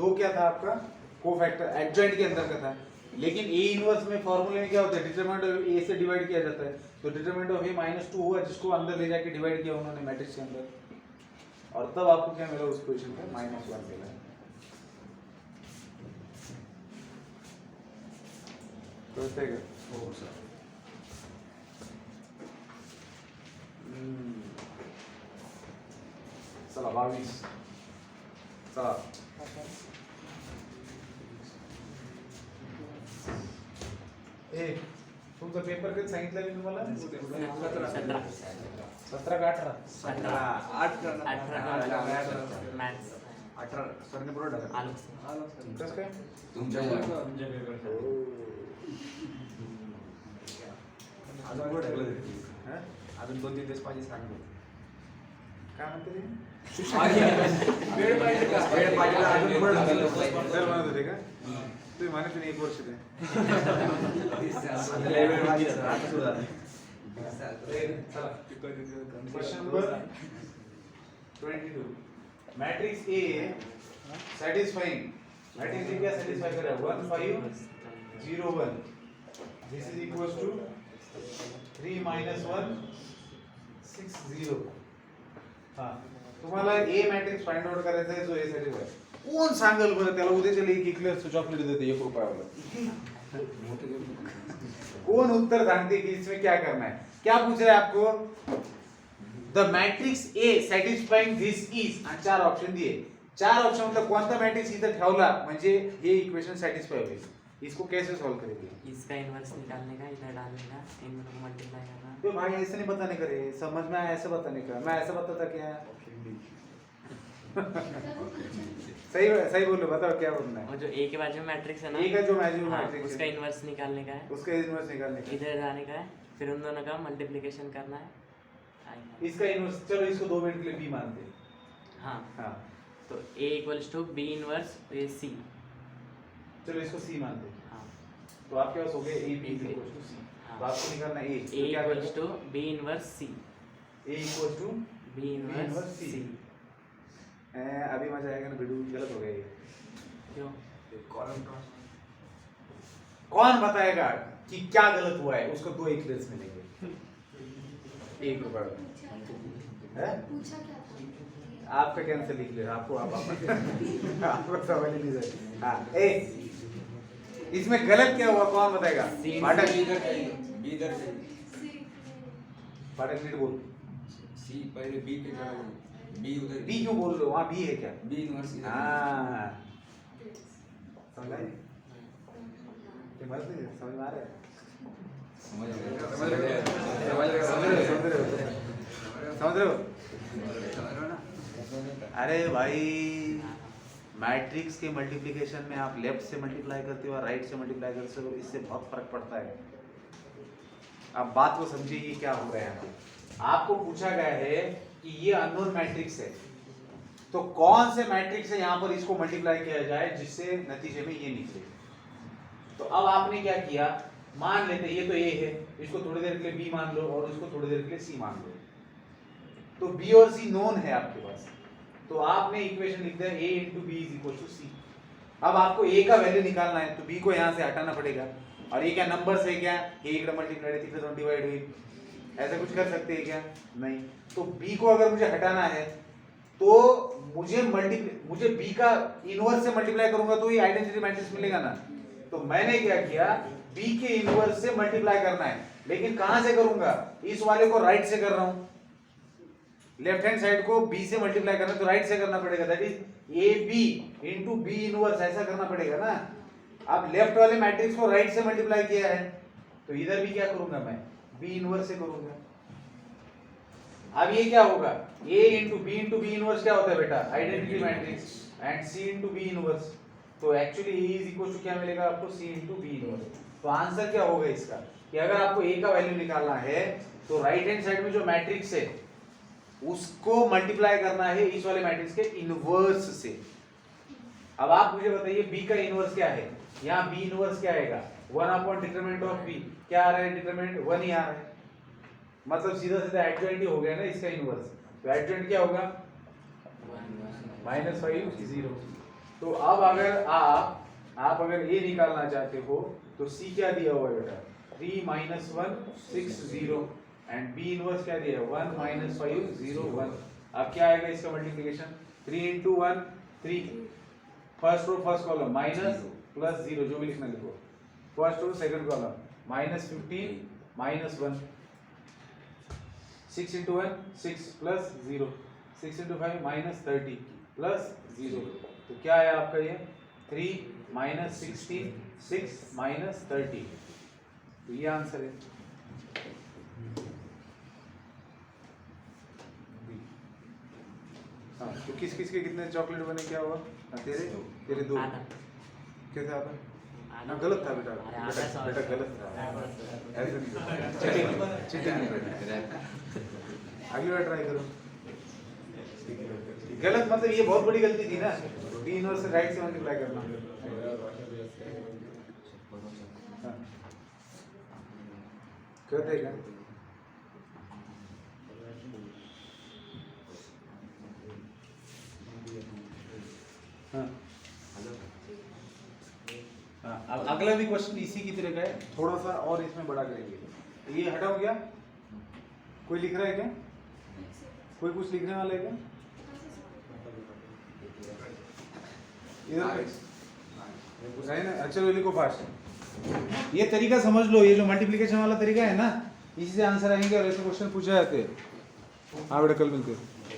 2 क्या था आपका कोफैक्टर एडजॉइंट के अंदर का था लेकिन ए इनवर्स में फॉर्मूले में क्या होता है डिटरमिनेंट ऑफ ए से डिवाइड किया जाता है तो डिटरमिनेंट ऑफ ए -2 हुआ जिसको अंदर ले जाके डिवाइड किया उन्होंने मैट्रिक्स के अंदर और तब आपको क्या मिला उस पोजीशन पे -1 मिला कळतंय का हो सर चला 22 चला ए तुमचा पेपर कधी सांगितलं मी तुम्हाला 17 का 18 मॅथ्स 18 सरने बरोबर टाकलं कसं काय तुमच्या अजून बरोबर टाकलं अजून 2-3 दिवस पाहिजे सांगतो काय म्हणते ते वेळ पाहिजे का वेळ पाहिजे अजून बरोबर टाकलं म्हणत होते का तुम्ही म्हणे तुम्ही 1 वर्ष दे चला question number 22 matrix A satisfying matrix A क्या सैटिस्फाई कर रहा है 1 5 0 1 this is equals to 3 minus 1 6 0 हां तुम्हाला ए मॅट्रिक्स फाइंड आउट करायचा आहे जो ए साठी आहे कोण सांगेल बरं त्याला उद्याच्याला एक इक्लेअरचं चॉकलेट देते 1 रुपयावाला कौन उत्तर जानते कि इसमें क्या करना है क्या पूछ रहा है आपको the matrix A satisfying this is आणि 4 ऑप्शन दिए 4 ऑप्शन मतलब कोणता मॅट्रिक्स इथं ठेवला म्हणजे हे इक्वेशन सैटिस्फाई होईल इसको कैसे सॉल्व करेंगे इसका इन्वर्स निकालने का इधर डालने का इन दोनों को मल्टीप्लाई करना तो भाई ऐसे नहीं बताने का रे समझ में आया ऐसे बताने का मैं ऐसा बताता क्या सही सही बोलो बताओ क्या बोलना है और जो ए के बाजू में मैट्रिक्स है ना ए का जो मैजिक हाँ, मैट्रिक्स उसका इन्वर्स निकालने का है उसका इन्वर्स निकालने का इधर जाने का है फिर उन दोनों का मल्टीप्लिकेशन करना है आएगा। इसका इन्वर्स चलो इसको 2 मिनट के लिए बी मानते हैं हाँ हाँ तो ए इक्वल्स टू बी इनवर्स ये सी चलो इसको सी मानते हैं हाँ तो आपके पास हो गया A B equals to C तो आपको निकालना A A equals to B inverse C A equals to B inverse C। सी अभी मजा आएगा ना वीडियो गलत हो गया ये क्यों कौन बताएगा कि क्या गलत हुआ है उसको 2 इक्लेयर्स मिलेंगे 1 रुपए है पूछा क्या था? आपका कैंसिल लिख ले आपको आप आपको सवाल ही नहीं दे हाँ ए इसमें गलत क्या हुआ कौन बताएगा फाटक फाटक नीट बोल सी पहले बी के जगह बी उधर बी क्यों बोल रहे हो वहाँ बी है क्या बी इनवर्स इधर हाँ समझ आए समझ में आ रहा है समझ समझ रहे हो रहे हो ना अरे भाई मैट्रिक्स के मल्टीप्लिकेशन में आप लेफ्ट से मल्टीप्लाई करते हो और राइट से मल्टीप्लाई करते हो इससे बहुत फर्क पड़ता है अब बात को समझिए ये क्या हो रहा है आपको पूछा गया है कि ये अननोन मैट्रिक्स है तो कौन से मैट्रिक्स है यहाँ पर इसको मल्टीप्लाई किया जाए जिससे नतीजे में ये निकले तो अब आपने क्या किया मान लेते ये तो ए है इसको थोड़ी देर के लिए बी मान लो और इसको थोड़ी देर के लिए सी मान लो तो बी और सी नोन है आपके पास तो आपने इक्वेशन लिख दिया a into B is equal to C अब आपको a का वैल्यू निकालना है तो b को यहाँ से हटाना पड़ेगा और ये क्या नंबर्स है क्या ये एक मल्टीप्लाई है तीसरा डिवाइड हुई ऐसा कुछ कर सकते हैं क्या नहीं तो b को अगर मुझे हटाना है तो मुझे b का इनवर्स से मल्टीप्लाई करूंगा तो ये आइडेंटिटी मैट्रिक्स मिलेगा ना तो मैंने क्या किया b के इनवर्स से मल्टीप्लाई करना है लेकिन कहां से करूंगा इस वाले को राइट से कर रहा हूं लेफ्ट हैंड साइड को b से मल्टीप्लाई करना तो राइट से करना पड़ेगा that is ab into b inverse ऐसा करना पड़ेगा ना अब लेफ्ट वाले मैट्रिक्स को राइट से मल्टीप्लाई किया है तो इधर भी क्या करूंगा मैं b इनवर्स से करूंगा अब ये क्या होगा a इनटू b इनवर्स क्या होता है बेटा identity matrix and c into b inverse तो actually a is equal to क्या मिलेगा आपको c इनटू b इनवर्स तो आंसर क्या होगा इसका कि अगर आपको a का वैल्यू निकालना है तो राइट हैंड साइड में जो मैट्रिक्स है उसको मल्टीप्लाई करना है इस वाले मैट्रिक्स के इनवर्स से अब आप मुझे बताइए b का इनवर्स क्या है यहाँ b इनवर्स क्या आएगा 1 अपॉन डिटरमिनेंट ऑफ b क्या आ रहा है डिटरमिनेंट 1 ही आ रहा है मतलब सीधा सीधा एडजॉइंट ही हो गया ना इसका इनवर्स तो एडजॉइंट क्या होगा -5 0 तो अब अगर आप अगर a निकालना चाहते हो तो c क्या दिया हुआ है बेटा 3 - 1 6 0 एंड b इनवर्स क्या दिया है 1 - 5 0 1 अब क्या आएगा इसका multiplication 3 into 1 3 first row first column minus plus 0 जो भी लिखना लिखो first row second column -15 -1 6 into 1 6 plus 0 6 into 5 -30 plus 0 तो क्या है आपका ये 3 - 16 6 - 30 तो ये आंसर है हाँ तो किस किस के कितने चॉकलेट बने क्या हुआ तेरे 2 क्या था आपका ना गलत था बेटा बेटा गलत था ऐसे नहीं चीटिंग नहीं अगली बार ट्राई करो गलत मतलब ये बहुत बड़ी गलती थी ना b इनवर्स से राइट से मल्टीप्लाई करना हाँ कहते क्या हाँ हाँ, अब अगला भी क्वेश्चन इसी की तरह का है, थोड़ा सा और इसमें बड़ा करेंगे। ये हटा हो गया, कोई लिख रहा है क्या, कोई कुछ लिखने वाला है क्या इधर पे है ना? चलो लिखो फास्ट। ये तरीका समझ लो, ये जो मल्टीप्लिकेशन वाला तरीका है ना, इसी से आंसर आएंगे और ऐसे क्वेश्चन पूछे जाते हैं। हाँ बेटा कल मिलते हैं।